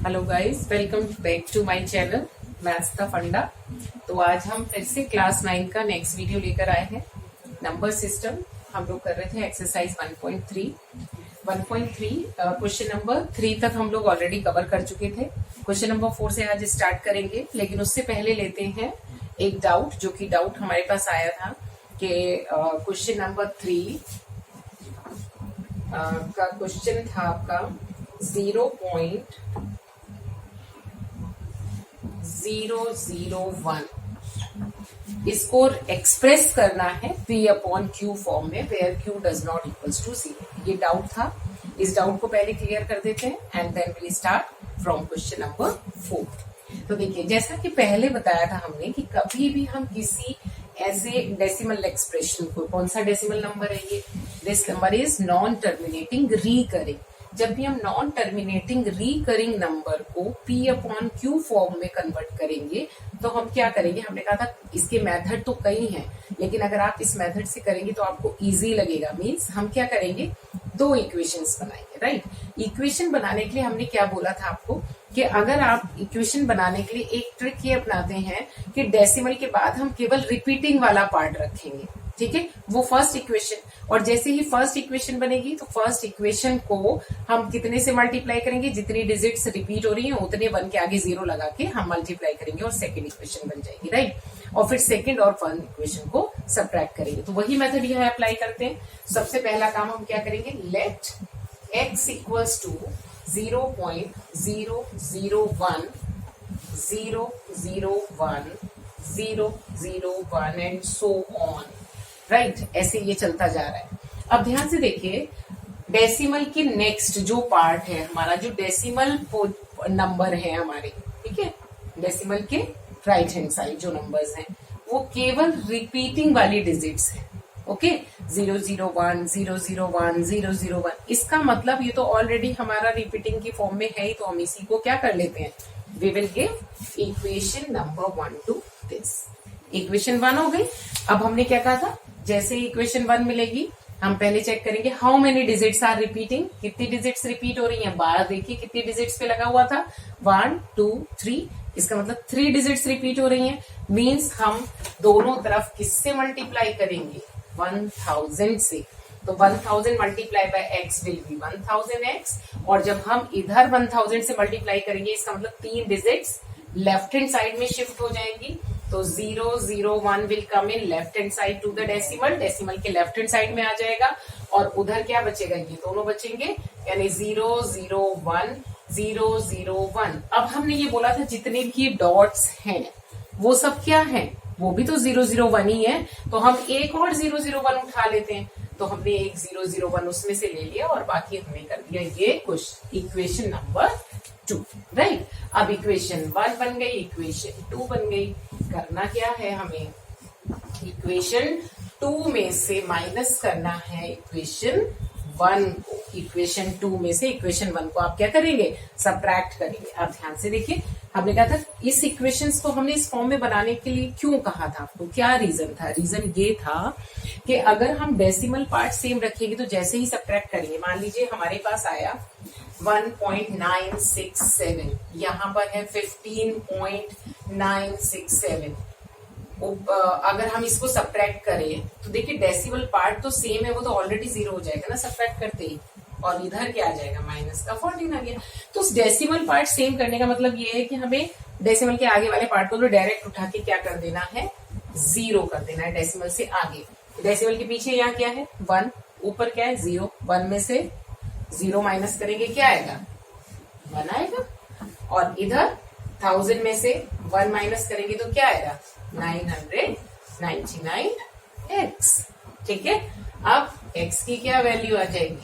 Hello guys, welcome back to my channel maths का फंडा। तो आज हम फिर से क्लास 9 का नेक्स्ट वीडियो लेकर आए हैं। नंबर सिस्टम हम लोग कर रहे थे एक्सरसाइज 1.3 क्वेश्चन नंबर 3 तक हम लोग ऑलरेडी कवर कर चुके थे। क्वेश्चन नंबर 4 से आज स्टार्ट करेंगे, लेकिन उससे पहले लेते हैं एक डाउट, जो कि डाउट हमारे पास आया था कि क्वेश्चन नंबर 3 का क्वेश्चन था आपका 0.001 इसको एक्सप्रेस करना है P अपॉन Q फॉर्म में, where Q does not equals to 0। ये डाउट था, इस डाउट को पहले क्लियर कर देते हैं and then will start from question number 4। तो देखिए, जैसा कि पहले बताया था हमने कि कभी भी हम किसी ऐसे डेसिमल एक्सप्रेशन को, कौन सा डेसिमल नंबर है ये, this number is non terminating recurring. जब भी हम नॉन टर्मिनेटिंग रिकरिंग नंबर को P अपॉन Q फॉर्म में कन्वर्ट करेंगे तो हम क्या करेंगे, हमने कहा था इसके मेथड तो कई हैं, लेकिन अगर आप इस मेथड से करेंगे तो आपको इजी लगेगा। मींस हम क्या करेंगे, दो इक्वेशंस बनाएंगे, राइट। इक्वेशन बनाने के लिए हमने क्या बोला था आपको कि अगर आप इक्वेशन बनाने के लिए एक ट्रिक ये अपनाते हैं कि डेसिमल के बाद हम केवल रिपीटिंग वाला पार्ट रखेंगे, ठीक है, वो फर्स्ट इक्वेशन। और जैसे ही फर्स्ट इक्वेशन बनेगी तो फर्स्ट इक्वेशन को हम कितने से मल्टीप्लाई करेंगे, जितनी डिजिट्स रिपीट हो रही हैं उतने 1 के आगे 0 लगा के हम मल्टीप्लाई करेंगे और सेकंड इक्वेशन बन जाएगी, राइट। और फिर सेकंड और फर्स्ट इक्वेशन को सब्ट्रैक्ट करेंगे। तो वही मेथड यहाँ अप्लाई करते हैं। सबसे पहला काम हम क्या करेंगे, let x equals to 0.001 001 and so on, right. ऐसे ये चलता जा रहा है। अब ध्यान से देखिए, डेसिमल के नेक्स्ट जो पार्ट है हमारा, जो डेसिमल नंबर है हमारे, ठीक है, डेसिमल के राइट हैंड साइड जो नंबर्स हैं वो केवल रिपीटिंग वाली डिजिट्स हैं, ओके। 001 001 001, इसका मतलब ये तो ऑलरेडी हमारा रिपीटिंग की फॉर्म में है ही, तो हम इसी को क्या कर लेते हैं, we will give equation number 1 to this. Equation 1 हो गई। अब हमने क्या कहा था, जैसे इक्वेशन 1 मिलेगी हम पहले चेक करेंगे how many digits are repeating, कितनी डिजिट्स रिपीट हो रही हैं। बार देखिए कितनी डिजिट्स पे लगा हुआ था, 1 2 3, इसका मतलब 3 डिजिट्स रिपीट हो रही हैं। मींस हम दोनों तरफ किससे मल्टीप्लाई करेंगे, 1000 से। तो 1000 multiply by x will be 1000x, और जब हम इधर 1000 से मल्टीप्लाई करेंगे इसका मतलब 3 डिजिट्स लेफ्ट हैंड साइड में शिफ्ट हो जाएंगी। तो 001 will come in left hand side to the decimal, decimal के लेफ्ट हैंड साइड में आ जाएगा, और उधर क्या बचेगा, ये दोनों बचेंगे, यानी 001 001। अब हमने ये बोला था जितने भी डॉट्स हैं वो सब क्या है, वो भी तो 001 ही है, तो हम एक और 001 उठा लेते हैं। तो हमने एक 001 उसमें से ले लिया और बाकी हमने कर दिया ये कुछ इक्वेशन नंबर 2, राइट। अब इक्वेशन 1 बन गई, इक्वेशन 2 बन गई। करना क्या है, हमें इक्वेशन 2 में से माइनस करना है इक्वेशन 1 को। इक्वेशन 2 में से इक्वेशन 1 को आप क्या करेंगे, सब्ट्रैक्ट करेंगे। अब ध्यान से देखिए, हमने कहा था इस इक्वेशंस को हमने इस फॉर्म में बनाने के लिए क्यों कहा था आपको, क्या रीजन था। रीजन ये था कि अगर हम डेसिमल पार्ट सेम रखेंगे तो जैसे ही सब्ट्रैक्ट करेंगे, मान लीजिए हमारे पास आया 1.967, यहाँ पर है 15.967। अगर हम इसको सब्ट्रैक्ट करें तो देखिए डेसिमल पार्ट तो सेम है, वो तो ऑलरेडी 0 हो जाएगा ना सब्ट्रैक्ट करते ही, और इधर क्या आ जाएगा, माइनस का 14 आ गया। तो उस डेसिमल पार्ट सेम करने का मतलब ये है कि हमें डेसिमल के आगे वाले पार्ट को तो डायरेक्ट उठा के क्या कर देना है, 0 कर देना है डेसिमल से आगे। डेसिमल के पीछे यहाँ क्या है, 1, ऊपर क्या है 0, 1 में से 0 माइनस करेंगे क्या आएगा, 1 आएगा, और इधर 1000 में से 1 माइनस करेंगे तो क्या आएगा, 999x, ठीक है। अब x की क्या वैल्यू आ जाएगी,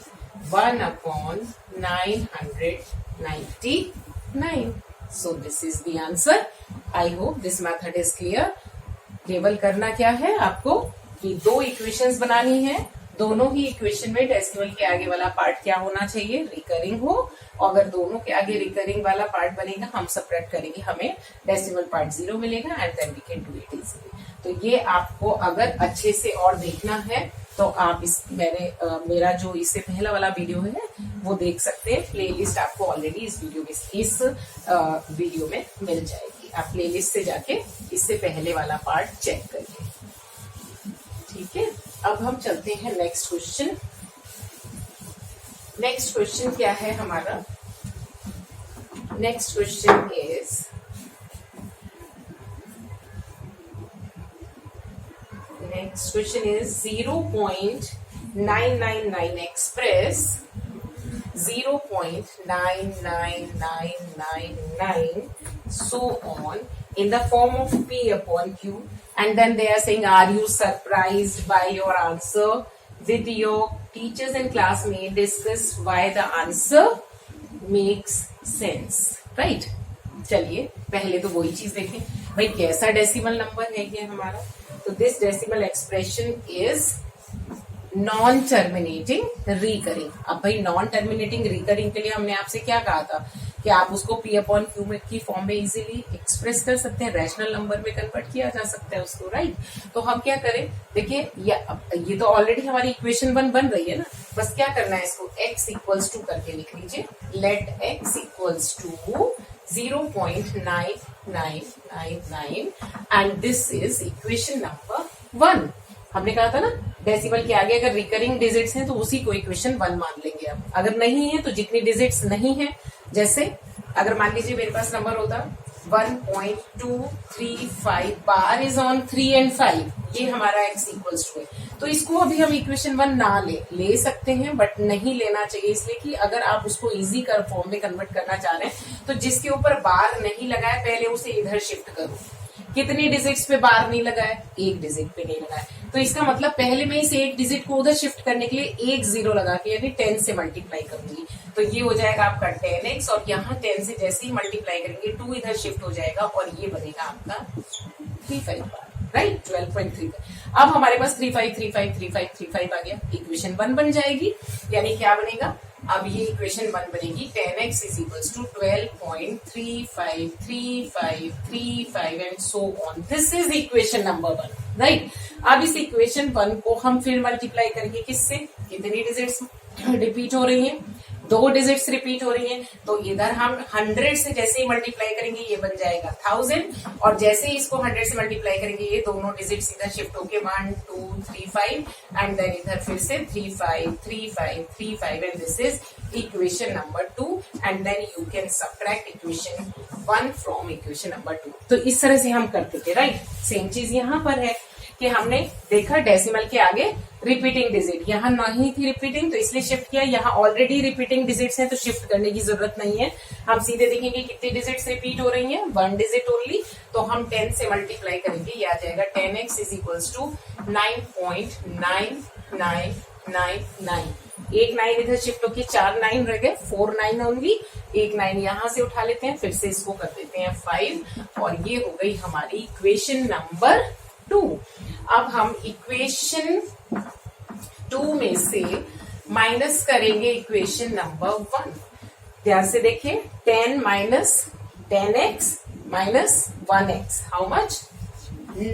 1/999। So this is the answer. I hope this method is clear. केवल करना क्या है आपको कि दो इक्वेशंस बनानी है, दोनों ही इक्वेशन में डेसिमल के आगे वाला पार्ट क्या होना चाहिए, रिकरिंग हो। अगर दोनों के आगे रिकरिंग वाला पार्ट बनेगा हम सब्ट्रैक्ट करेंगे, हमें डेसिमल पार्ट 0 मिलेगा and then we can do it easily. तो ये आपको अगर अच्छे से और देखना है तो आप इस मेरा जो इससे पहला वाला वीडियो है वो देख सकते हैं। प्लेलिस्ट आपको ऑलरेडी इस वीडियो में मिल जाएगी। आप प्लेलिस्ट से जाके इससे पहले वाला पार्ट चेक करिए। ठीक है, अब हम चलते हैं नेक्स्ट क्वेश्चन। नेक्स्ट क्वेश्चन क्या है हमारा? Next question is next question is 0.999 express 0.99999 so on in the form of P upon Q, and then they are saying, are you surprised by your answer? With your teachers and classmates discuss why the answer makes sense. Right? चलिए पहले तो वही चीज देखें भाई, कैसा decimal number है ये हमारा। तो this decimal expression is non terminating recurring. अब भाई नॉन टर्मिनेटिंग रिकरिंग के लिए हमने आपसे क्या कहा था कि आप उसको P अपॉन Q की फॉर्म में इजीली एक्सप्रेस कर सकते हैं, रैशनल नंबर में कन्वर्ट किया जा सकता है उसको, राइट। तो हम क्या करें, देखिए ये तो ऑलरेडी हमारी इक्वेशन 1 बन रही है ना, बस क्या करना है, इसको x इक्वल्स टू करके लिख लीजिए। Let x equals to 0.9999 and this is equation number 1। हमने कहा था ना डेसिमल के आगे अगर रिकरिंग डिजिट्स हैं तो उसी को इक्वेशन 1 मान लेंगे। अब अगर नहीं है तो जितनी डिजिट्स नहीं है, जैसे अगर मान लीजिए मेरे पास नंबर होता 1.235 बार इज ऑन 3 and 5, ये हमारा x इक्वल्स टू है। तो इसको अभी हम इक्वेशन 1 ना ले सकते हैं, बट नहीं लेना चाहिए इसलिए कि अगर आप उसको इजी कर फॉर्म में कन्वर्ट करना चाह रहे हैं तो जिसके ऊपर बार नहीं लगाए पहले उसे इधर शिफ्ट करो। कितनी डिजिट्स पे बार नहीं लगाए? एक डिजिट पे नहीं लगाए, तो इसका मतलब पहले मैं इस एक डिजिट को उधर शिफ्ट करने के लिए एक 0 लगा के यानी 10 से मल्टीप्लाई करूंगी, तो ये हो जाएगा आपका 10x, और यहाँ 10 से जैसे ही मल्टीप्लाई करेंगे 2 इधर शिफ्ट हो जाएगा और ये बनेगा आपका 35 बार, राइट, 12.3। अब हमारे पास 35353535 आ गया, इक्वेशन 1 बन जाएगी। यानी क्या बनेगा, अब ये इक्वेशन 1 बनेगी 10x is equals to 12.353535 and so on. This is equation number 1, right. अब इस इक्वेशन 1 को हम फिर मल्टीप्लाई करेंगे किससे, कितनी डिजिट्स रिपीट हो रही हैं, 2 डिजिट्स रिपीट हो रही हैं, तो इधर हम 100 से जैसे ही मल्टीप्लाई करेंगे ये बन जाएगा 1000, और जैसे ही इसको 100 से मल्टीप्लाई करेंगे ये दोनों डिजिट्स इधर शिफ्ट होके 1 2 3 5 एंड देन इधर फिर से 3 5 3 5 3 5 and this is equation number 2 and then you can subtract equation 1 from equation number 2। तो इस तरह से हम करते थे, राइट। सेम चीज यहाँ पर है कि हमने देखा डेसिमल के आगे रिपीटिंग डिजिट, यहाँ नहीं थी रिपीटिंग तो इसलिए शिफ्ट किया, यहाँ ऑलरेडी रिपीटिंग डिजिट्स हैं तो शिफ्ट करने की जरूरत नहीं है। हम सीधे देखेंगे कितनी डिजिट्स रिपीट हो रही हैं, 1 डिजिट ओनली, तो हम 10 से मल्टीप्लाई करेंगे, ये आ जाएगा 10x इज इक्वल्स टू 9.9999। एक 9 इधर शिफ्ट होके 4 9 रह गए, 4 9 ओनली, एक 9 यहां से उठा लेते हैं, फिर से इसको कर देते हैं 5, और ये हो गई हमारी इक्वेशन नंबर 2। अब हम इक्वेशन 2 में से माइनस करेंगे इक्वेशन नंबर 1। ध्यान से देखिए, 10 minus 10x minus 1x, how much,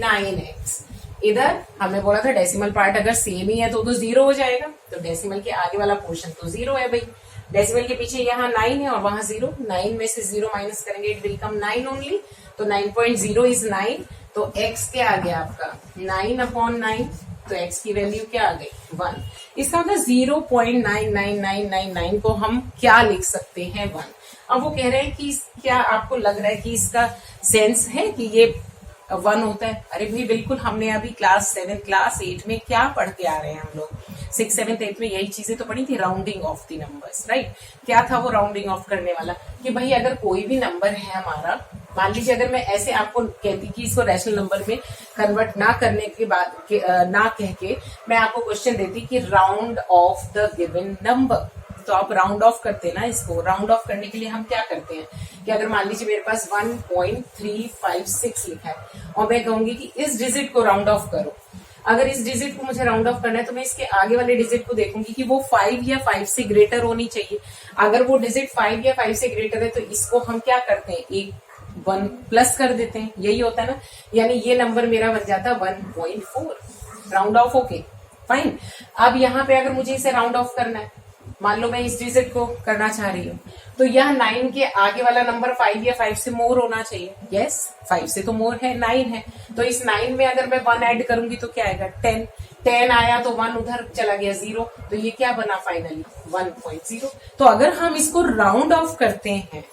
9x। इधर हमने बोला था डेसिमल पार्ट अगर सेम ही है तो 0 हो जाएगा, तो डेसिमल के आगे वाला पोर्शन तो 0 है भाई। डेसिमल के पीछे यहाँ 9 है और वहां 0, 9 में से 0 माइनस करेंगे इट विल कम 9 ओनली, तो 9.0 इज 9, तो x क्या आ गया आपका 9/9, तो x की वैल्यू क्या आ गई 1। इसका मतलब 0.99999 को हम क्या लिख सकते हैं 1। अब वो कह रहे हैं कि क्या आपको लग रहा है कि इसका सेंस है कि ये 1 होता है? अरे भाई बिल्कुल, हमने अभी क्लास 7 क्लास 8 में क्या पढ़ के आ रहे हैं हम लोग, 6 7 8 में यही चीजें तो पढ़ी थी, rounding off the numbers, right. क्या था वो राउंडिंग ऑफ करने वाला, कि भाई अगर कोई भी नंबर है हमारा, मान लीजिए अगर मैं ऐसे आपको कहती कि इसको रैशनल नंबर में कन्वर्ट ना करने के बाद ना कह के मैं आपको क्वेश्चन देती कि round of the given number, तो आप राउंड ऑफ करते ना इसको। राउंड ऑफ करने के लिए हम क्या करते हैं कि अगर मान लीजिए मेरे पास 1.356 लिखा है और मैं कहूंगी कि इस डिजिट को राउंड ऑफ करो, अगर इस डिजिट को मुझे राउंड ऑफ करना है तो मैं इसके आगे वाले डिजिट को देखूंगी कि वो 5 या 5 से ग्रेटर होनी चाहिए। अगर वो डिजिट 5 या 5 से ग्रेटर है तो इसको हम क्या करते हैं, एक 1 प्लस कर देते हैं, यही होता है ना। यानी ये नंबर मेरा बन जाता 1.4, राउंड ऑफ होके फाइन। अब यहाँ पे अगर मुझे इसे राउंड ऑफ करना है, मान लो मैं इस डिजिट को करना चाह रही हूँ, तो यह 9 के आगे वाला नंबर 5 या 5 से मोर होना चाहिए। यस, 5 से तो मोर है, 9 है, तो इस 9 में अगर मैं 1 ऐड करूंगी तो क्या आएगा 10। 10 आया तो 1 उधर चला गया 0, तो ये क्या बना फाइनली 1.0। तो अगर हम इसको राउंड ऑफ करते हैं,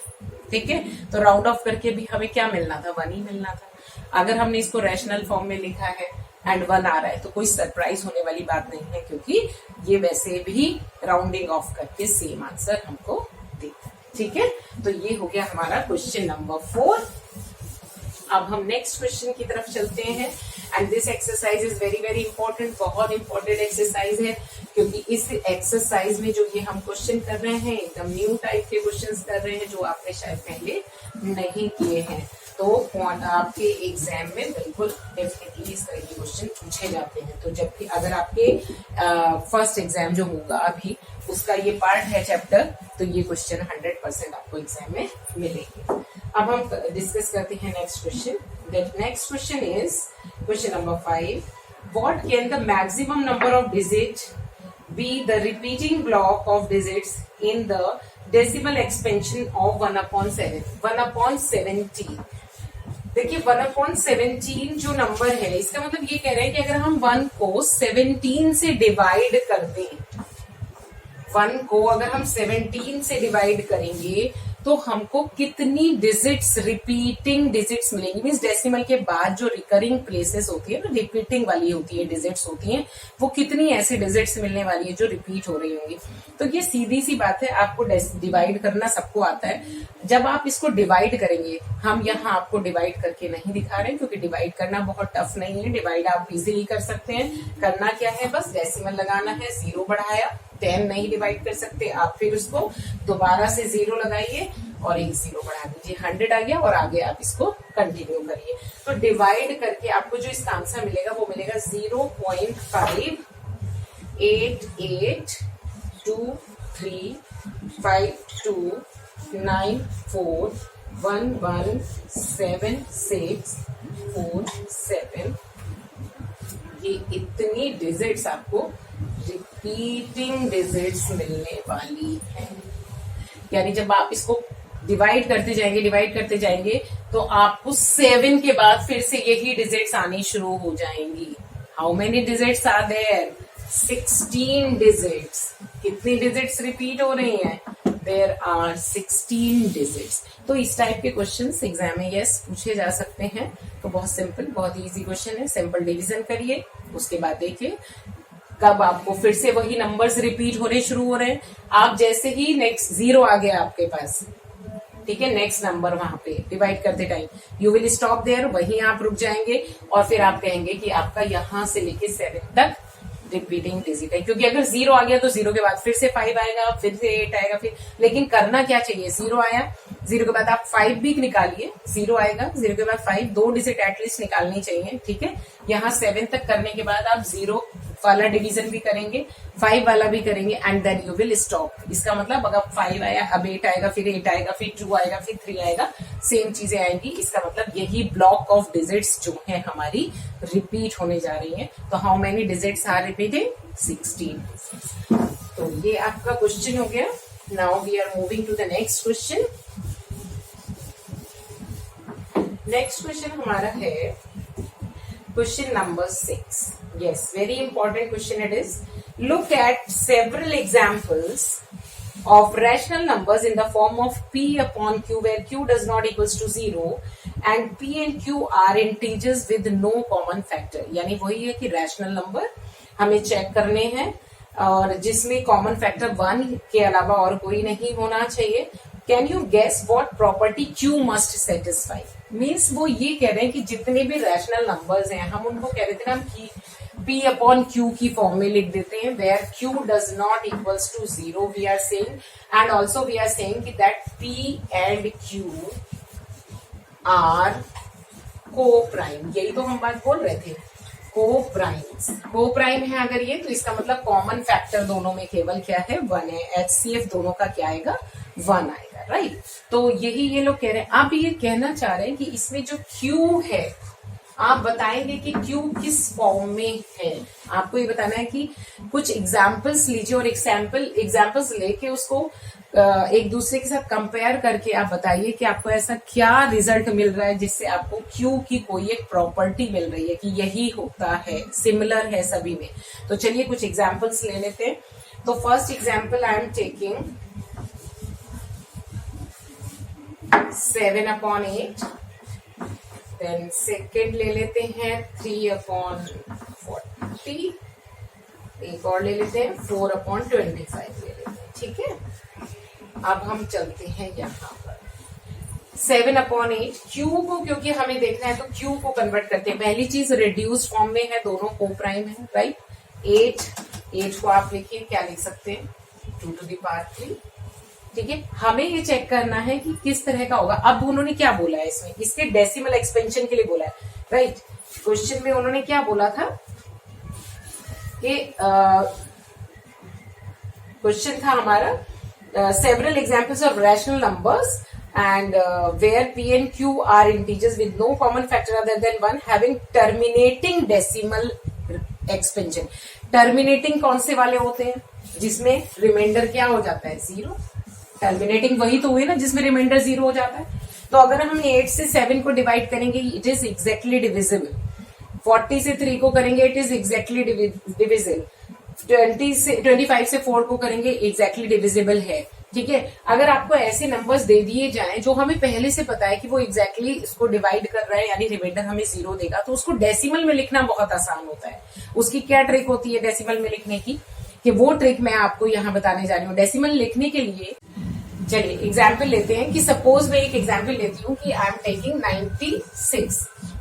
ठीक है, तो राउंड ऑफ करके भी हमें क्या मिलना था, 1 ही मिलना था। अगर हमने इसको रैशनल फॉर्म में लिखा है एंड 1 आ रहा है तो कोई सरप्राइज होने वाली बात नहीं है, क्योंकि ये वैसे भी राउंडिंग ऑफ करके सेम आंसर हमको देता है। ठीक है, तो ये हो गया हमारा क्वेश्चन नंबर 4। अब हम नेक्स्ट क्वेश्चन की तरफ चलते हैं and this exercise is very very important, बहुत इंपॉर्टेंट एक्सरसाइज है, क्योंकि इस एक्सरसाइज में जो ये हम क्वेश्चन कर रहे हैं एकदम न्यू टाइप के क्वेश्चंस कर रहे हैं जो आपने शायद पहले नहीं किए हैं। तो आपके एग्जाम में बिल्कुल डेफिनेटली इस तरह के क्वेश्चन पूछे जाते हैं। तो जबकि अगर आपके फर्स्ट एग्जाम जो होगा अभी उसका ये पार्ट है चैप्टर, तो ये क्वेश्चन 100% आपको एग्जाम में मिलेंगे। अब हम डिस्कस करते हैं next question. That next question is question number 5। What can the maximum number of digit be the repeating block of digits in the decimal expansion of 1/7 1/17। देखिए 1/17 जो नंबर है, इसका मतलब ये कह रहे हैं कि अगर हम 1 को 17 से डिवाइड कर दें, 1 को अगर हम 17 से डिवाइड करेंगे तो हमको कितनी डिजिट्स, रिपीटिंग डिजिट्स मिलेंगी। मीन्स डेसिमल के बाद जो रिकरिंग प्लेसेस होती है, रिपीटिंग वाली होती है, डिजिट्स होती हैं, वो कितनी ऐसी डिजिट्स मिलने वाली है जो रिपीट हो रही होंगी। तो ये सीधी सी बात है, आपको डिवाइड करना सबको आता है। जब आप इसको डिवाइड करेंगे, हम यहाँ आपको डिवाइड करके नहीं दिखा रहे क्योंकि डिवाइड करना बहुत टफ नहीं है, डिवाइड आप इजीली कर सकते हैं। करना क्या है, बस डेसिमल लगाना है, 0 बढ़ाया, 10 नहीं डिवाइड कर सकते आप, फिर उसको दोबारा से 0 लगाइए और एक 0 बढ़ा दीजिए, 100 आ गया और आगे आप इसको कंटिन्यू करिए। तो डिवाइड करके आपको जो इसका आंसर मिलेगा वो मिलेगा 0.88235294117647। ये इतनी डिजिट्स आपको रिपीटिंग डिजिट्स मिलने वाली है। यानी जब आप इसको डिवाइड करते जाएंगे तो आपको 7 के बाद फिर से यही डिजिट्स आनी शुरू हो जाएंगी। How many digits are there, 16 digits. कितनी डिजिट्स रिपीट हो रही हैं, देयर आर 16 डिजिट्स। तो इस टाइप के क्वेश्चंस एग्जाम में यस पूछे जा सकते हैं। तो बहुत सिंपल, बहुत इजी क्वेश्चन है। सिंपल डिवीजन करिए, उसके बाद देखिए कब आपको फिर से वही नंबर्स रिपीट होने शुरू हो रहे हैं। आप जैसे ही नेक्स्ट 0 आ गया आपके पास, ठीक है, नेक्स्ट नंबर वहां पे डिवाइड करते time you will stop there, वहीं आप रुक जाएंगे और फिर आप कहेंगे कि आपका यहां से लेके 7 तक रिपीटिंग डिजिट है। क्योंकि अगर 0 आ गया तो 0 के बाद फिर से 5 आएगा, फिर से 8 आएगा, फिर लेकिन करना क्या चाहिए, 0 आया, 0 के बाद आप 5 भी निकालिए, 0 आएगा, 0 के बाद 5, 2 डिजिट एटलीस्ट निकालनी चाहिए। ठीक है, यहाँ 7 तक करने के बाद आप 0 वाला डिवीजन भी करेंगे, 5 वाला भी करेंगे and then you will stop. इसका मतलब अगर 5 आया, अब 8 आएगा, फिर 8 आएगा, फिर 2 आएगा, फिर 3 आएगा, सेम चीजें आएंगी। इसका मतलब यही ब्लॉक ऑफ डिजिट्स जो है हमारी रिपीट होने जा रही है। तो how many digits are repeating, 16। तो ये आपका क्वेश्चन हो गया। Now we are moving to the next question. Next question हमारा है question number 6। Yes, very important question it is. Look at several examples of rational numbers in the form of p upon q, where q does not equals to 0 and p and q are integers with no common factor। यानी वही है कि rational number हमें check करने हैं और जिसमें common factor 1 के अलावा और कोई नहीं होना चाहिए। Can you guess what property q must satisfy. Means वो ये कह रहे हैं कि जितने भी रैशनल नंबर्स हैं हम उनको कह देते हैं, हम p अपॉन q की फॉर्म में लिख देते हैं, where q does not equals to 0 we are saying, and also we are saying कि that p and q are coprime. यही तो हम बात बोल रहे थे, को प्राइम है अगर ये, तो इसका मतलब कॉमन फैक्टर दोनों में केवल क्या है, 1 है। HCF दोनों का क्या आएगा, 1 आएगा, राइट। तो यही ये लोग कह रहे हैं। अब ये कहना चाह रहे हैं कि इसमें जो Q है आप बताएंगे कि क्यू किस फॉर्म में है। आपको ये बताना है कि कुछ एग्जाम्पल्स लीजिए और एग्जाम्पल्स लेके उसको एक दूसरे के साथ कंपेयर करके आप बताइए कि आपको ऐसा क्या रिजल्ट मिल रहा है जिससे आपको क्यू की कोई एक प्रॉपर्टी मिल रही है कि यही होता है, सिमिलर है सभी में। तो चलिए कुछ एग्जाम्पल्स ले लेते हैं। तो first example I am taking 7/8, then second ले लेते हैं 3/40, एक और ले लेते हैं 4/25 ले लेते हैं। ठीक है, अब हम चलते हैं यहाँ पर 7/8 क्यू को, क्योंकि हमें देखना है तो क्यू को कन्वर्ट करते हैं। पहली चीज रिड्यूस फॉर्म में है, दोनों को प्राइम है, राइट। 8 को आप लिखिए, क्या लिख सकते हैं 2⁻3। ठीक है, हमें ये चेक करना है कि किस तरह का होगा। अब उन्होंने क्या बोला है इसमें, इसके डेसिमल एक्सपेंशन के लिए बोला है, राइट। क्वेश्चन में उन्होंने क्या बोला था कि क्वेश्चन था हमारा several examples of rational numbers and where p and q are integers with no common factor other than 1 having terminating decimal expansion। terminating कौन से वाले होते हैं, जिसमें रिमाइंडर क्या हो जाता है 0। टर्मिनेटिंग वही तो हुए ना जिसमें रिमाइंडर 0 हो जाता है। तो अगर हम 8 से 7 को डिवाइड करेंगे इट इज एग्जैक्टली डिविजिबल, 40 से 3 को करेंगे इट इज एग्जैक्टली डिविजिबल, 25 से 4 को करेंगे एग्जैक्टली डिविजिबल है। ठीक है, अगर आपको ऐसे नंबर्स दे दिए जाएं जो हमें पहले से पता है कि वो एग्जैक्टली इसको डिवाइड कर रहा है यानी रिमाइंडर हमें 0 देगा, तो उसको डेसिमल में लिखना बहुत आसान होता है। उसकी क्या ट्रिक होती है डेसिमल में लिखने की, कि वो ट्रिक मैं आपको यहाँ बताने जा रही हूँ। डेसिमल लिखने के लिए चलिए एग्जाम्पल लेते हैं कि सपोज मैं एक एग्जाम्पल लेती हूँ कि आई एम टेकिंग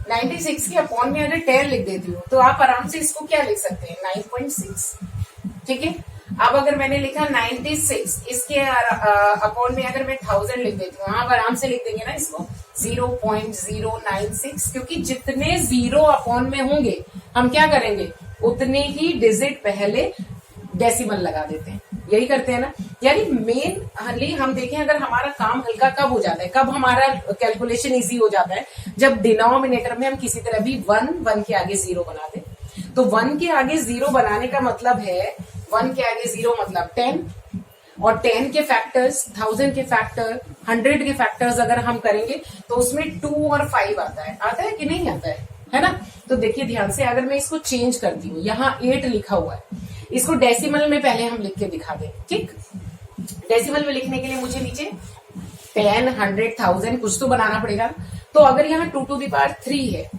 96 के अपॉन में अगर 10 लिख देती हूँ तो आप आराम से इसको क्या लिख सकते हैं 9.6। ठीक है, अब अगर मैंने लिखा 96 इसके अपॉन में अगर मैं 1000 लिख देती हूँ, आप आराम से लिख देंगे ना इसको 0.096, क्योंकि जितने 0 अपॉन में होंगे हम क्या करेंगे उतने ही डिजिट पहले डेसिमल लगा देते हैं, यही करते हैं ना। यानी मेनली हम देखें अगर हमारा काम हल्का कब हो जाता है, कब हमारा कैलकुलेशन इजी हो जाता है, जब डिनोमिनेटर में हम किसी तरह भी 1 के आगे 0 बना दें। तो 1 के आगे 0 बनाने का मतलब है 1 के आगे 0 मतलब 10, और 10 के फैक्टर्स, 1000 के फैक्टर, 100 के फैक्टर्स अगर हम करेंगे तो उसमें 2 और 5 आता है कि नहीं आता है ना। तो देखिए ध्यान से, अगर मैं इसको चेंज करती हूँ, यहाँ 8 लिखा हुआ है, इसको डेसिमल में पहले हम लिख के दिखा दें। ठीक, डेसिमल में लिखने के लिए मुझे नीचे 10, 100, 1000 कुछ तो बनाना पड़ेगा। तो अगर यहाँ 2⁻3 है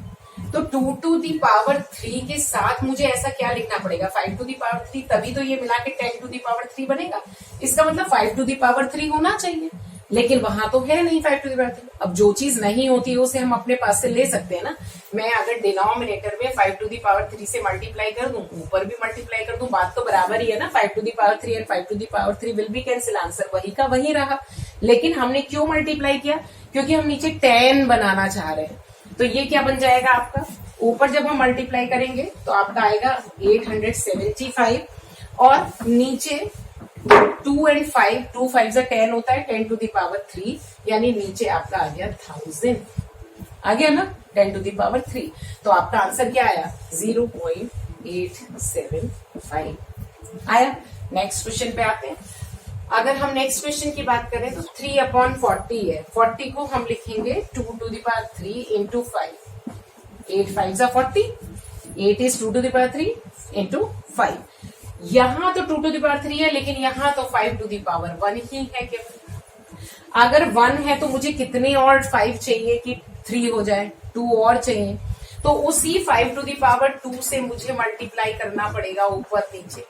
तो 2⁻3 के साथ मुझे ऐसा क्या लिखना पड़ेगा 5⁻3, तभी तो ये मिला के 10⁻3 बनेगा। इसका मतलब 5⁻3 होना चाहिए, लेकिन वहां तो है नहीं 5⁻3। अब जो चीज नहीं होती है उसे हम अपने पास से ले सकते हैं ना। मैं अगर डिनोमिनेटर में 5⁻3 से मल्टीप्लाई कर दूं, ऊपर भी मल्टीप्लाई कर दूं, बात तो बराबर ही है ना। 5⁻3 and 5⁻3 will be cancel, answer वही का वही रहा। लेकिन हमने क्यों मल्टीप्लाई किया, क्योंकि हम नीचे 10 बनाना चाह रहे हैं। तो ये क्या बन जाएगा आपका, ऊपर जब हम मल्टीप्लाई करेंगे तो आपका आएगा 875, और नीचे 2 and 5, 2 5 10 होता है, 10⁻3 यानी नीचे आपका आ गया 1000, आ गया ना 10⁻3। तो आपका आंसर क्या आया 0.875 आया। नेक्स्ट क्वेश्चन पे आते हैं। अगर हम नेक्स्ट क्वेश्चन की बात करें तो 3/40 है, 40 को हम लिखेंगे 2⁻3 into 5, 8 5 40, 8 is 2⁻3 into 5। यहां तो 2⁻3 है, लेकिन यहां तो 5⁻1 ही है केवल। अगर 1 है तो मुझे कितने और 5 चाहिए कि 3 हो जाए, 2 और चाहिए, तो उसी 5⁻2 से मुझे मल्टीप्लाई करना पड़ेगा, ऊपर नीचे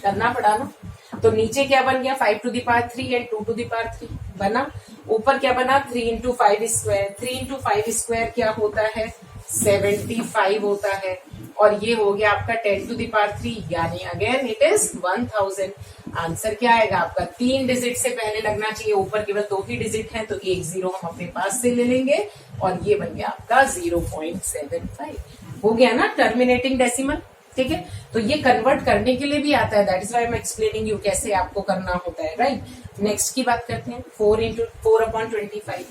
करना पड़ा ना। तो नीचे क्या बन गया 5⁻3 एंड 2⁻3 बना, ऊपर क्या बना 3 into 5 स्क्वायर, 3 into 5 स्क्वायर क्या होता है 75 होता है, और ये हो गया आपका 10⁻3 यानी अगेन इट इज 1000। आंसर क्या आएगा आपका, 3 डिजिट से पहले लगना चाहिए, ऊपर केवल 2 ही डिजिट है तो एक 0 हम अपने पास से ले लेंगे, और ये बन गया आपका 0.75। हो गया ना टर्मिनेटिंग डेसिमल। ठीक है, तो ये कन्वर्ट करने के लिए भी आता है, that is why I am explaining you कैसे आपको करना होता है, राइट। नेक्स्ट की बात करते हैं 4/25,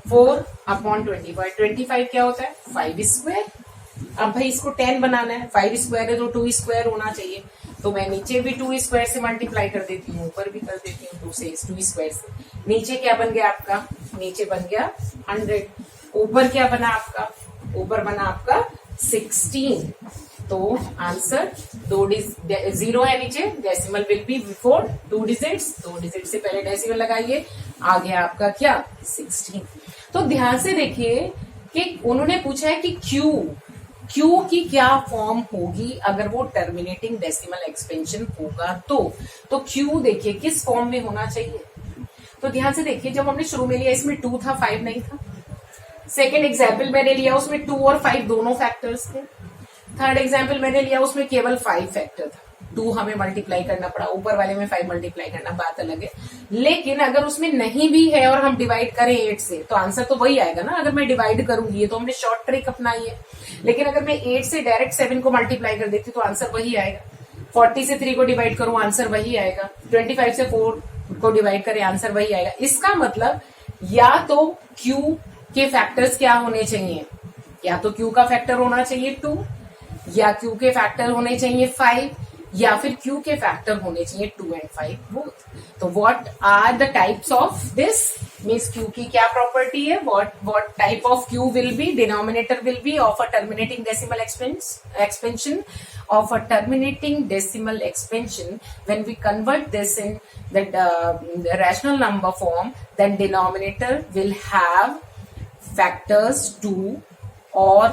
4/25 25 क्या होता है 5 स्क्वायर, अब भाई इसको 10 बनाना है, 5 स्क्वायर है तो 2 स्क्वायर होना चाहिए, तो मैं नीचे भी 2 स्क्वायर से मल्टीप्लाई कर देती हूँ, ऊपर भी कर देती हूँ 2 से 2 स्क्वायर से। नीचे क्या बन गया आपका, नीचे बन गया 100, ऊपर क्या बना आपका, ऊपर बना आपका 16। तो आंसर 0 है नीचे, decimal will be before 2 digits, 2 digit से पहले डेसिमल लगाइए, आ गया आपका क्या 16। तो ध्यान से देखिए कि उन्होंने पूछा है कि क्यू की क्या फॉर्म होगी अगर वो टर्मिनेटिंग डेसिमल एक्सपेंशन होगा तो क्यू देखिए किस फॉर्म में होना चाहिए। तो ध्यान से देखिए, जब हमने शुरू में लिया इसमें 2 था, 5 नहीं था। सेकेंड एग्जाम्पल मैंने लिया उसमें 2 और 5 दोनों फैक्टर्स थे। थर्ड एग्जाम्पल मैंने लिया उसमें केवल 5 फैक्टर था, 2 हमें मल्टीप्लाई करना पड़ा, ऊपर वाले में 5 मल्टीप्लाई करना, बात अलग है। लेकिन अगर उसमें नहीं भी है और हम डिवाइड करें 8 से तो आंसर तो वही आएगा ना। अगर मैं डिवाइड करूंगी, ये तो हमने शॉर्ट ट्रिक अपनाई है, लेकिन अगर मैं 8 से डायरेक्ट 7 को मल्टीप्लाई कर देती तो आंसर वही आएगा। 40 से 3 को डिवाइड करूं आंसर वही आएगा, 25 से 4 को डिवाइड करें आंसर वही आएगा। इसका मतलब या तो क्यू के फैक्टर्स क्या होने चाहिए, या तो क्यू का फैक्टर होना चाहिए 2, या क्यू के फैक्टर होने चाहिए 5, या फिर क्यू के फैक्टर होने चाहिए 2 and 5 बोथ। तो what are the types of this, means q की क्या प्रॉपर्टी है, what type of q will be, denominator will be of a terminating decimal expansion of a terminating decimal expansion. When we convert this in the rational number form, then denominator will have factors 2 or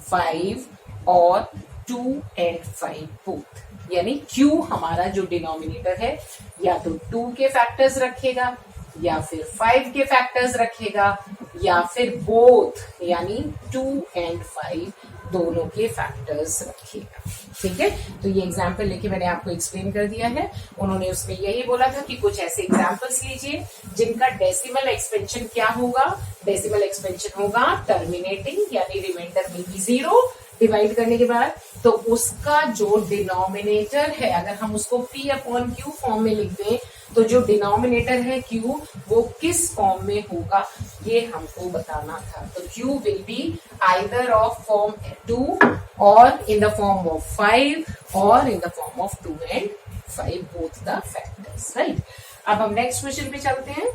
5 और 2 and 5 both। यानी Q हमारा जो denominator है या तो 2 के factors रखेगा या फिर 5 के फैक्टर्स रखेगा या फिर बोथ यानी 2 and 5 दोनों के फैक्टर्स रखेगा। ठीक है, तो ये एग्जाम्पल लेके मैंने आपको एक्सप्लेन कर दिया है। उन्होंने उसमें यही बोला था कि कुछ ऐसे एग्जाम्पल्स लीजिए जिनका डेसिमल एक्सपेंशन क्या होगा, डेसिमल एक्सपेंशन होगा टर्मिनेटिंग यानी रिमाइंडर विल बी 0 डिवाइड करने के बाद, तो उसका जो डिनोमिनेटर है अगर हम उसको P/Q फॉर्म में लिख दें तो जो डिनोमिनेटर है Q वो किस फॉर्म में होगा ये हमको बताना था। तो Q will be either of form 2 और इन द फॉर्म ऑफ 5 और in the form of 2 and 5 both the factors, right. अब हम नेक्स्ट क्वेश्चन पे चलते हैं।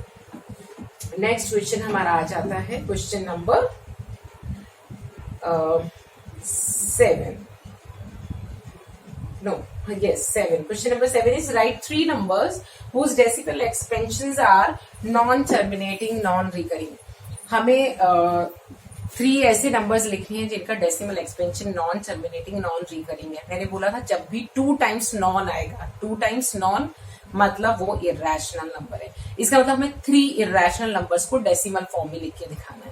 नेक्स्ट क्वेश्चन हमारा आ जाता है question number 7. No, yes, 7. Question number 7 is write 3 numbers whose decimal expansions are non-terminating, non-recurring. हमें 3 ऐसे नंबर्स लिखने हैं जिनका decimal expansion non terminating non recurring है। मैंने बोला था जब भी 2 टाइम्स नॉन आएगा, 2 टाइम्स नॉन मतलब वो इर्रेशनल नंबर है। इसका मतलब हमें 3 इर्रेशनल नंबर्स को डेसिमल फॉर्म में लिख के दिखाना है।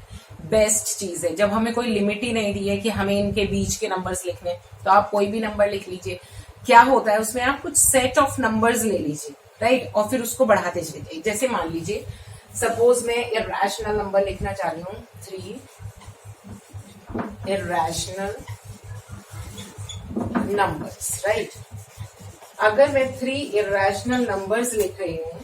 बेस्ट चीज है जब हमें कोई लिमिट ही नहीं दी है कि हमें इनके बीच के नंबर्स लिखने, तो आप कोई भी नंबर लिख लीजिए। क्या होता है उसमें आप कुछ सेट ऑफ नंबर्स ले लीजिए, राइट, और फिर उसको बढ़ाते चले जाइए। जैसे मान लीजिए सपोज मैं इर्रेशनल नंबर लिखना चाह रही हूँ 3 इर्रेशनल नंबर्स, राइट। अगर मैं 3 इर्रेशनल नंबर्स लिख रही हूँ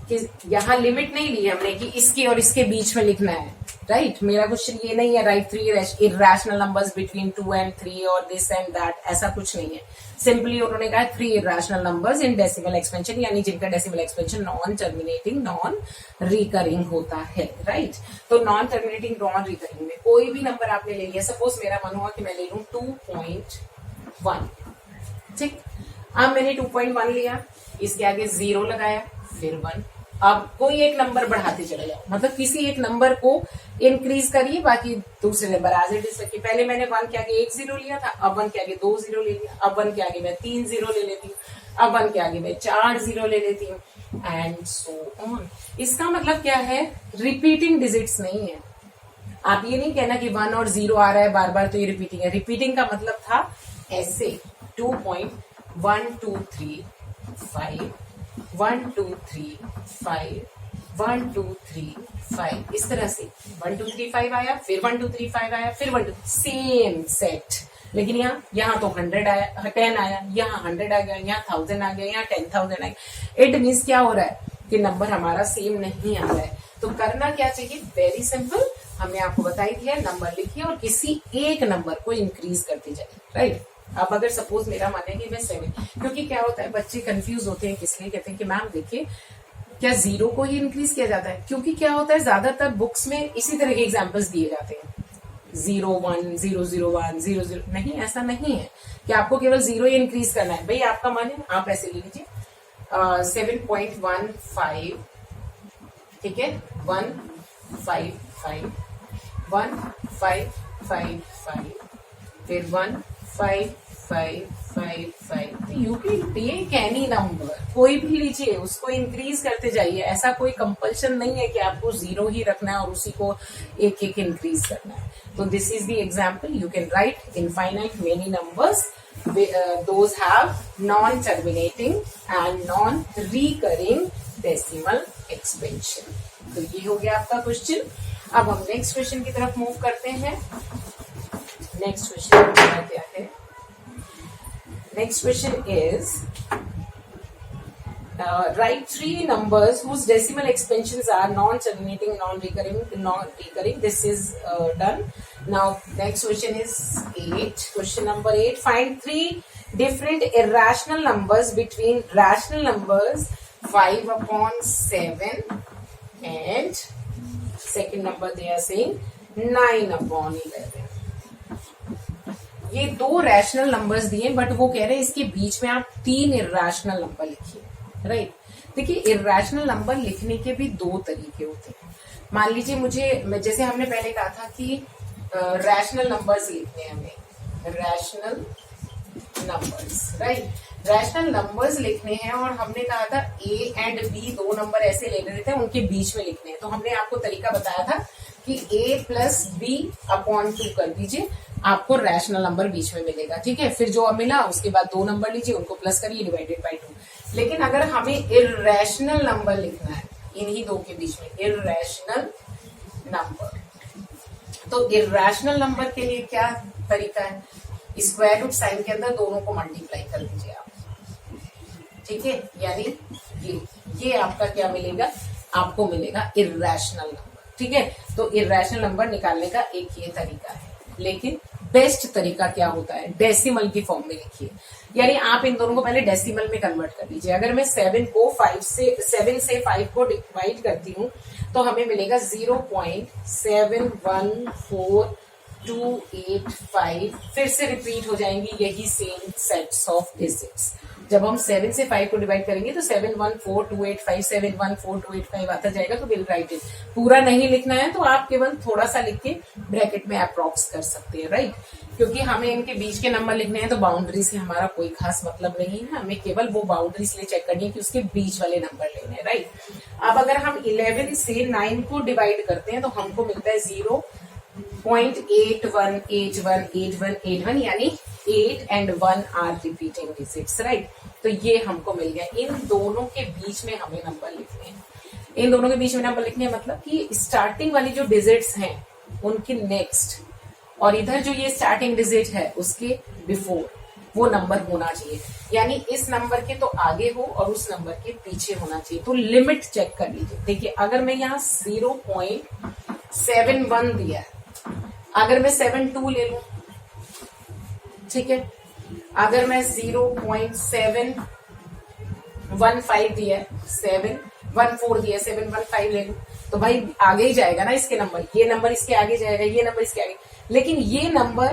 कि यहाँ लिमिट नहीं ली हमने कि इसके और इसके बीच में लिखना है, राइट। मेरा क्वेश्चन ये नहीं है right 3 irrational numbers between 2 and 3 और दिस एंड दैट, ऐसा कुछ नहीं है। सिंपली उन्होंने कहा 3 irrational numbers in decimal expansion यानी जिनका decimal expansion non terminating non recurring होता है, राइट। तो नॉन टर्मिनेटिंग नॉन रिकरिंग में कोई भी नंबर आपने ले लिया, सपोज मेरा मन हुआ कि मैं ले लूं 2.1, ठीक। अब मैंने 2.1 लिया, इसके आगे 0 लगाया फिर 1, अब कोई एक नंबर बढ़ाते चले जाओ, मतलब किसी एक नंबर को इंक्रीज करिए, बाकी दूसरे नंबर एज इट इज रखिए। पहले मैंने 1 के आगे 1 0 लिया था, अब 1 के आगे 2 0 ले लिया, अब 1 के आगे मैं 3 0 ले लेती हूँ, अब 1 के आगे मैं 4 0 ले लेती हूँ एंड सो ऑन। इसका मतलब क्या है, रिपीटिंग डिजिट्स नहीं है। आप ये नहीं कहना कि 1 और 0 आ रहा है बार बार तो ये रिपीटिंग है। रिपीटिंग का मतलब था ऐसे 2.1 2 3 5 1 2 3 5 1 2 3 5, इस तरह से 1 2 3 5 आया, फिर 1 2 3 5 आया, फिर 1 2 सेम सेट। लेकिन यहाँ तो 100 आया, 10 आया, यहाँ 100 आ गया, यहाँ 1000 आ गया, यहाँ 10,000 आ गया। इट मीन्स क्या हो रहा है कि नंबर हमारा सेम नहीं आ रहा है। तो करना क्या चाहिए, वेरी सिंपल, हमने आपको बताई दिया, नंबर लिखिए और किसी एक नंबर को इंक्रीज करते जाइए, राइट। अब अगर सपोज मेरा माने कि मैं 7, क्योंकि क्या होता है बच्चे कंफ्यूज होते हैं, किस लिए कहते हैं कि मैम देखिए क्या 0 को ही इंक्रीज किया जाता है, क्योंकि क्या होता है ज्यादातर बुक्स में इसी तरह के एग्जाम्पल्स दिए जाते हैं, 0 1 0 0 1 0 0, नहीं ऐसा नहीं है कि आपको केवल 0 ही इंक्रीज करना है। भाई आपका मन है आप ऐसे ले लीजिए 7.15, ठीक है, 155 1555 फिर 1555, तो you can take any number, कोई भी लीजिए, उसको इंक्रीज करते जाइए। ऐसा कोई कंपल्शन नहीं है कि आपको 0 ही रखना है और उसी को एक एक इंक्रीज करना है। तो this is the example, you can write infinite many numbers, those have non-terminating and non-recurring decimal expansion। तो ये हो गया आपका क्वेश्चन। अब हम नेक्स्ट क्वेश्चन की तरफ मूव करते हैं। नेक्स्ट क्वेश्चन क्या है? Next question is write 3 numbers whose decimal expansions are non-terminating, non-recurring. This is done. Now next question is 8. Question number 8. Find 3 different irrational numbers between rational numbers 5/7 and second number they are saying 9/11. ये 2 rational numbers दिए, but वो कह रहे हैं इसके बीच में आप 3 irrational number लिखिए, राइट। देखिए इर्रेशनल नंबर लिखने के भी 2 तरीके होते हैं। मान लीजिए मुझे, जैसे हमने पहले कहा था कि रैशनल नंबर्स लिखने हैं हमें, rational numbers, right. Rational numbers लिखने हैं और हमने कहा था A एंड B 2 नंबर ऐसे ले रहे थे, उनके बीच में लिखने हैं। तो हमने आपको तरीका बताया था कि A + B/2 कर दीजिए, आपको रैशनल नंबर बीच में मिलेगा, ठीक है। फिर जो मिला उसके बाद 2 नंबर लीजिए, उनको प्लस करिए, डिवाइडेड बाय 2। लेकिन अगर हमें इर्रेशनल नंबर लिखना है इन्हीं 2 के बीच में, इर्रेशनल नंबर, तो इर्रेशनल नंबर के लिए क्या तरीका है? स्क्वायर रूट साइन के अंदर दोनों को मल्टीप्लाई कर दीजिए आप, ठीक है। यानी ये आपका क्या मिलेगा? आपको मिलेगा इर्रेशनल नंबर, ठीक है। तो इर्रेशनल नंबर निकालने का एक ये तरीका है, लेकिन बेस्ट तरीका क्या होता है? डेसिमल की फॉर्म में लिखिए, यानी आप इन दोनों को पहले डेसिमल में कन्वर्ट कर लीजिए। अगर मैं 7 से 5 को डिवाइड करती हूँ तो हमें मिलेगा 0.71428 फिर से रिपीट हो जाएंगी यही सेम सेट्स ऑफ डिजिट्स। जब हम 7 से 5 को डिवाइड करेंगे तो 71428 71428 आता जाएगा। तो विल राइट इट। पूरा नहीं लिखना है तो आप केवल थोड़ा सा लिख के ब्रैकेट में अप्रॉक्स कर सकते हैं, राइट। क्योंकि हमें इनके बीच के नंबर लिखने हैं तो बाउंड्री से हमारा कोई खास मतलब नहीं है, हमें केवल वो बाउंड्री इसलिए चेक करनी है कि उसके बीच वाले नंबर लेने हैं, राइट। अब अगर हम 11 से 9 को डिवाइड करते हैं तो हमको मिलता है 0.81818181, यानी 8 and 1 are repeating digits, right. तो ये हमको मिल गया। इन दोनों के बीच में हमें नंबर लिखने हैं, इन दोनों के बीच में नंबर लिखने हैं, मतलब कि स्टार्टिंग वाली जो डिजिट्स हैं उनके नेक्स्ट, और इधर जो ये स्टार्टिंग डिजिट है उसके बिफोर वो नंबर होना चाहिए, यानी इस नंबर के तो आगे हो और उस नंबर के पीछे होना चाहिए। तो लिमिट चेक कर लीजिए। देखिए अगर मैं यहाँ 0.71 दिया है, अगर मैं 72 ले लूं, ठीक है, अगर मैं 0.715 दिया है, 714 दिया है, 715 ले लूं, तो भाई आगे ही जाएगा ना इसके नंबर, ये नंबर इसके आगे जाएगा, ये नंबर इसके आगे। लेकिन ये नंबर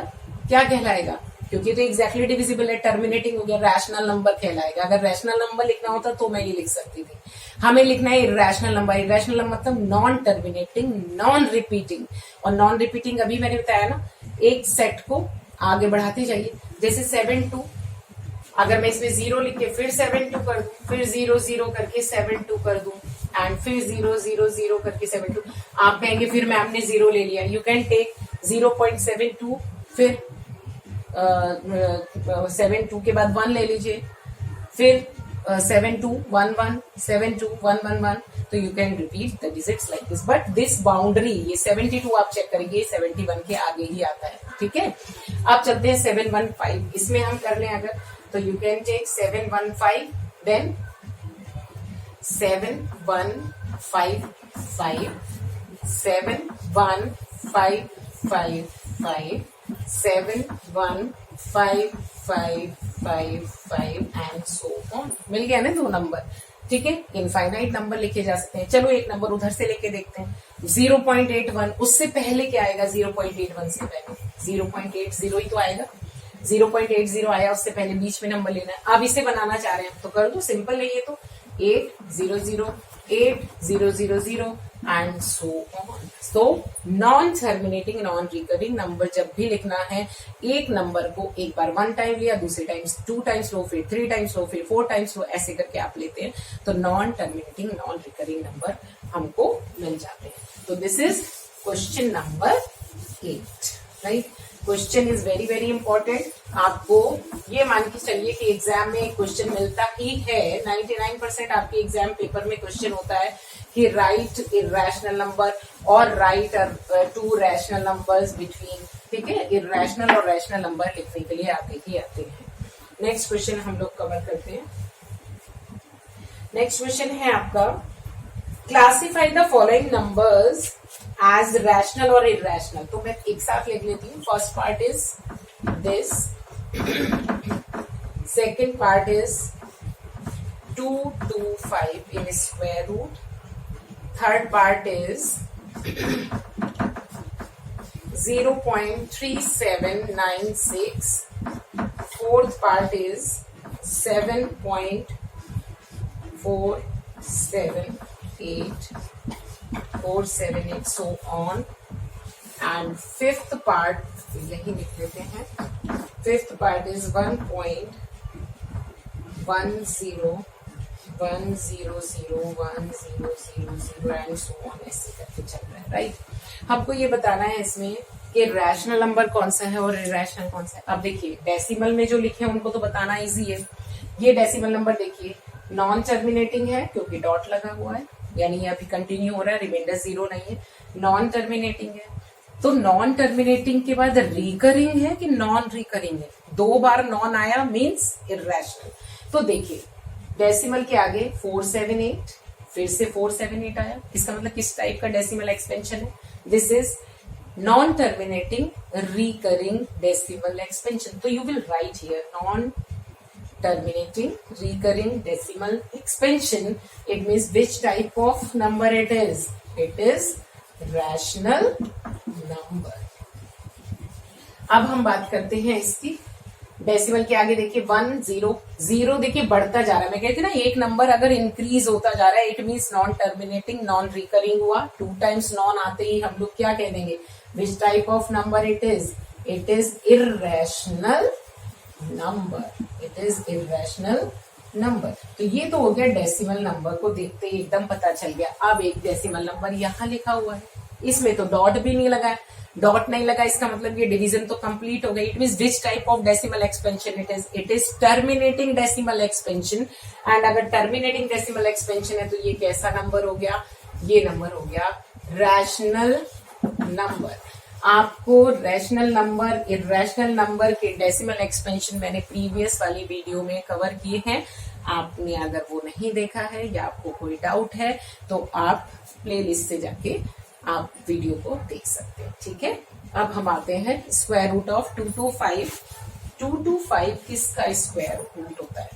क्या कहलाएगा? क्योंकि तो एग्जैक्टली डिविजिबल है, टर्मिनेटिंग हो गया, रैशनल नंबर कहलाएगा। अगर रैशनल नंबर लिखना होता तो मैं ये लिख सकती थी। हमें लिखना है इर्रेशनल नंबर। इर्रेशनल नंबर मतलब नॉन टर्मिनेटिंग, नॉन रिपीटिंग। और नॉन रिपीटिंग अभी मैंने बताया ना, एक सेट को आगे बढ़ाते जाइए। जैसे 72, अगर मैं इसमें 0 लिख के फिर 72 कर दूं, फिर 0 0 करके 72 कर दूं, एंड फिर 0 0 0 करके 72, आप कहेंगे फिर मैम ने 0 ले लिया। यू कैन टेक 0.72, फिर 72 के बाद 1 ले लीजिए, फिर 7211 72111। तो you can repeat the digits like this, but this boundary, ये 72 आप चेक करेंगे 71 के आगे ही आता है, ठीक है। अब चलते हैं 715, इसमें हम कर लें अगर, तो you can take 715 then 7155 715 5 5 5 7 1 5 5 5 5 and so on. मिल गया ना दो नंबर, ठीक है। इनफाइनाइट नंबर लिखे जा सकते हैं। चलो एक नंबर उधर से लेके देखते हैं, 0.81। उससे पहले क्या आएगा? 0.81 से पहले 0.80 ही तो आएगा। 0.80 आया, उससे पहले बीच में नंबर लेना है। अब इसे बनाना चाह रहे हैं तो कर दो, सिंपल है ये तो। 8 0 0 8 0 0 0 and so on. So non terminating non recurring number जब भी लिखना है, एक नंबर को एक बार 1 टाइम लिया, दूसरे टाइम्स 2 टाइम्स लो, फिर 3 टाइम्स लो, फिर 4 टाइम्स लो, ऐसे करके आप लेते हैं तो non terminating non recurring number हमको मिल जाते हैं। तो this is question number 8, right. Question is very very important. आपको ये मान के चलिए कि एग्जाम में क्वेश्चन मिलता ही है, 99% आपके एग्जाम पेपर में क्वेश्चन होता है कि राइट इरेशनल नंबर और राइट 2 रैशनल नंबर्स बिटवीन, ठीक है। इरेशनल और रैशनल नंबर लिखने के लिए आते ही आते हैं। नेक्स्ट क्वेश्चन हम लोग कवर करते हैं। नेक्स्ट क्वेश्चन है आपका, classify the following numbers as rational और इरेशनल। तो मैं एक साथ लिख लेती हूँ। First part is this, second part is 2 2 5 in square root, third part is 0.3796, fourth part is 7.478, 478, so on. And fifth part, यही लिख लेते हैं, fifth part is 1.101001001000 and so on, ऐसे करके चल रहा है, राइट। हमको ये बताना है इसमें कि रैशनल नंबर कौन सा है और इरेशनल कौन सा है। अब देखिए डेसिमल में जो लिखे हैं उनको तो बताना इजी है। ये डेसिमल नंबर देखिए नॉन टर्मिनेटिंग है क्योंकि डॉट लगा हुआ है, यानी ये अभी कंटिन्यू हो रहा है, रिमाइंडर 0 नहीं है, नॉन टर्मिनेटिंग है। तो नॉन टर्मिनेटिंग के बाद रिकरिंग है कि नॉन रिकरिंग है? 2 बार नॉन आया मीन्स इरेशनल। तो देखिए डेसिमल के आगे 478, फिर से 478 आया, इसका मतलब किस टाइप का डेसिमल एक्सपेंशन है? This is non terminating recurring decimal expansion. तो you will write here non terminating recurring decimal expansion. It means which type of number it is? It is rational number. अब हम बात करते हैं इसकी decimal के आगे। देखिए 1 0 0, देखिए बढ़ता जा रहा है। मैं कहती ना एक नंबर अगर इंक्रीज होता जा रहा है it means non terminating non recurring हुआ। 2 टाइम्स नॉन आते ही हम लोग क्या कह देंगे? Which type of number it is? It is irrational number, it is irrational number. तो ये तो हो गया डेसिमल नंबर को देखते ही एकदम पता चल गया। अब एक डेसिमल नंबर यहाँ लिखा हुआ है, इसमें तो डॉट भी नहीं लगा है। डॉट नहीं लगा इसका मतलब ये डिवीजन तो कंप्लीट हो गई। It means which type of decimal expansion it is? It is terminating decimal expansion. And अगर टर्मिनेटिंग डेसिमल एक्सपेंशन है तो ये कैसा नंबर हो गया? ये नंबर हो गया रैशनल नंबर। आपको रैशनल नंबर इरेशनल नंबर के डेसिमल एक्सपेंशन मैंने प्रीवियस वाली वीडियो में कवर किए हैं। आपने अगर वो नहीं देखा है या आपको कोई डाउट है तो आप प्लेलिस्ट से जाके आप वीडियो को देख सकते हैं, ठीक है। अब हम आते हैं स्क्वायर रूट ऑफ 225। 225 किसका स्क्वायर रूट होता है?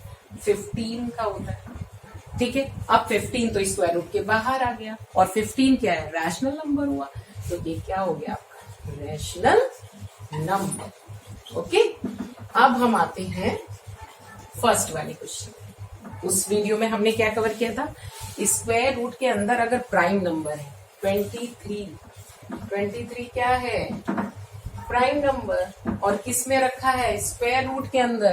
15 का होता है, ठीक है। अब 15 तो स्क्वायर रूट के बाहर आ गया और 15 क्या है? रैशनल नंबर हुआ। तो ये क्या हो गया? Rational number, okay. अब हम आते हैं फर्स्ट वाले क्वेश्चन। उस वीडियो में हमने क्या कवर किया था? स्क्वायर रूट के अंदर अगर प्राइम नंबर है 23 क्या है? Prime number. और किस में रखा है? स्क्वायर रूट के अंदर।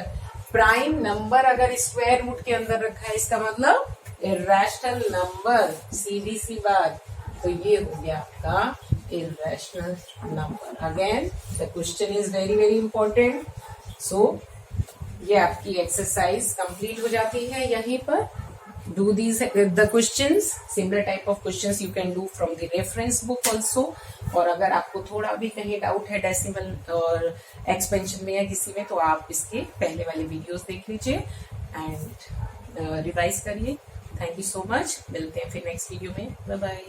प्राइम नंबर अगर स्क्वायर रूट के अंदर रखा है इसका मतलब इरेशनल नंबर, सीधी सी बात। तो ये हो गया आपका irrational number. Again, the question is very very important. So, ये आपकी एक्सरसाइज कंप्लीट हो जाती है यहीं पर। Do these the questions, similar type of questions you can do from the reference book also. और अगर आपको थोड़ा भी कहीं डाउट है डेसिमल और एक्सपेंशन में या किसी में तो आप इसके पहले वाले वीडियोस देख लीजिए एंड रिवाइज करिए। Thank you so much. मिलते हैं फिर नेक्स्ट वीडियो में। Bye bye.